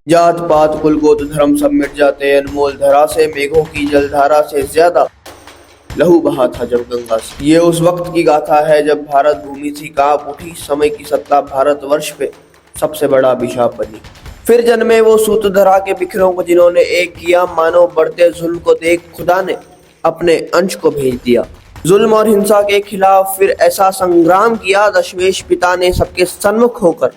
जात पात कुल गोत्र धर्म सब मिट जाते, अनमोल धरा से मेघों की जलधारा से ज्यादा लहू बहा था जब गंगा से। ये उस वक्त की गाथा है जब भारत भूमि थी कांप उठी, समय की सत्ता भारतवर्ष पे सबसे बड़ा अभिशाप बनी। फिर जन्मे वो सूत्रधरा के बिखरों को जिन्होंने एक किया, मानो बढ़ते जुल्म को देख खुदा ने अपने अंश को भेज दिया। जुल्म और हिंसा के खिलाफ फिर ऐसा संग्राम किया, दशमेश पिता ने सबके सन्मुख होकर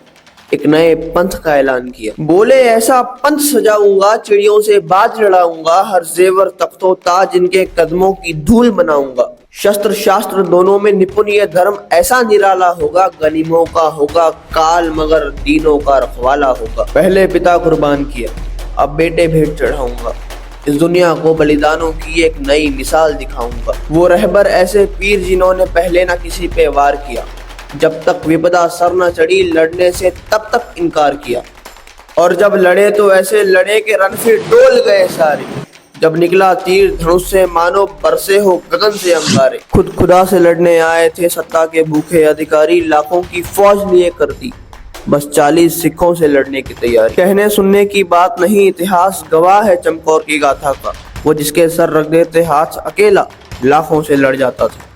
एक नए पंथ का ऐलान किया। बोले ऐसा पंथ सजाऊंगा, चिड़ियों से बाज लड़ाऊंगा, हर जेवर तख्तो ताज इनके कदमों की धूल बनाऊंगा। शस्त्र शास्त्र दोनों में निपुण ये धर्म ऐसा निराला होगा, गनीमों का होगा काल मगर दीनों का रखवाला होगा। पहले पिता कुर्बान किया, अब बेटे भेंट चढ़ाऊंगा, इस दुनिया को बलिदानों की एक नई मिसाल दिखाऊंगा। वो रहबर ऐसे पीर जिन्होंने पहले ना किसी पे वार किया, जब तक विपदा सर न चढ़ी लड़ने से तब तक इनकार किया, और जब लड़े तो ऐसे लड़े के रन फिर डोल गए सारे। जब निकला तीर धनुष से मानो बरसे हो गगन से अंगारे। खुद खुदा से लड़ने आए थे सत्ता के भूखे अधिकारी, लाखों की फौज लिए कर दी बस 40 सिखों से लड़ने की तैयारी। कहने सुनने की बात नहीं, इतिहास गवाह है चमकौर की गाथा का। वो जिसके सर रख देते हाथ अकेला लाखों से लड़ जाता था।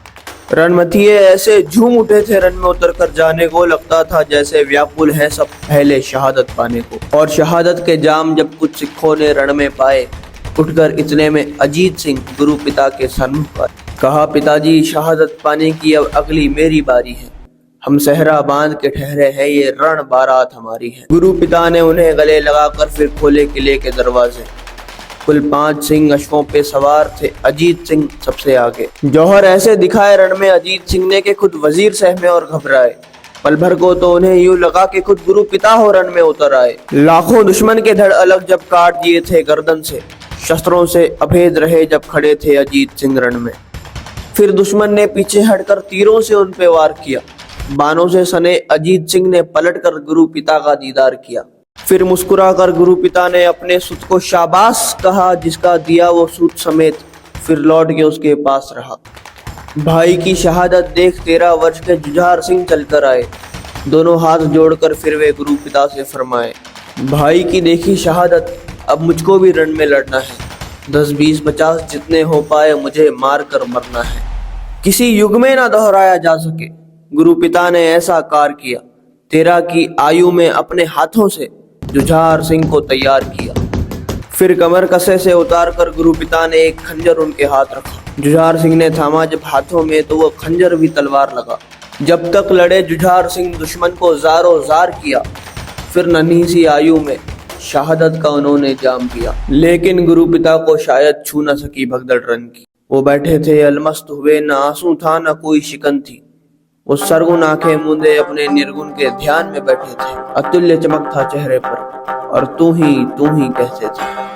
रणमथिये ऐसे झूम उठे थे रण में उतर कर जाने को, लगता था जैसे व्याकुल है सब पहले शहादत पाने को। और शहादत के जाम जब कुछ सिखों ने रण में पाए, उठकर इतने में अजीत सिंह गुरु पिता के सन्मुख आए। कहा पिताजी शहादत पाने की अब अगली मेरी बारी है, हम सहरा बांध के ठहरे हैं ये रण बारात हमारी है। गुरु पिता ने उन्हें गले लगाकर फिर खोले किले के दरवाजे। कुल 5 सिंह अश्वों पे सवार थे, अजीत सिंह सबसे आगे। जौहर ऐसे दिखाए रण में अजीत सिंह ने कि खुद वजीर सहमे और घबराए। पल भर को तो उन्हें यूं लगा कि खुद गुरु पिता हो रण में उतर आए। लाखों दुश्मन के धड़ अलग जब काट दिए थे गर्दन से, शस्त्रों से अभेद रहे जब खड़े थे अजीत सिंह रण में। फिर दुश्मन ने पीछे हटकर तीरों से उन पे वार किया, बानों से सने अजीत सिंह ने पलटकर गुरु पिता का दीदार किया। फिर मुस्कुराकर गुरु पिता ने अपने सुत को शाबाश कहा, जिसका दिया वो सूत समेत फिर लौट के उसके पास रहा। भाई की शहादत देख 13 वर्ष के जुझार सिंह चलकर आए, दोनों हाथ जोड़कर फिर वे गुरु पिता से फरमाए, भाई की देखी शहादत अब मुझको भी रण में लड़ना है, 10, 20, 50 जितने हो पाए मुझे मार कर मरना है, किसी युग में ना दोहराया जा सके। गुरु पिता ने ऐसा कार किया, 13 की आयु में अपने हाथों से जुझार सिंह को तैयार किया। फिर कमर कसे से उतार कर गुरु पिता ने एक खंजर उनके हाथ रखा। जुझार सिंह ने थामा जब हाथों में तो वो खंजर भी तलवार लगा। जब तक लड़े जुझार सिंह दुश्मन को जारो जार किया, फिर नन्ही सी आयु में शहादत का उन्होंने जाम किया। लेकिन गुरु पिता को शायद छू न सकी भगदड़ रन की। वो बैठे थे अलमस्त हुए, न आंसू था न कोई शिकन थी। वो सरगुन आंखें मूंदे अपने निर्गुण के ध्यान में बैठे थे। अतुल्य चमक था चेहरे पर और तू ही कहते थे।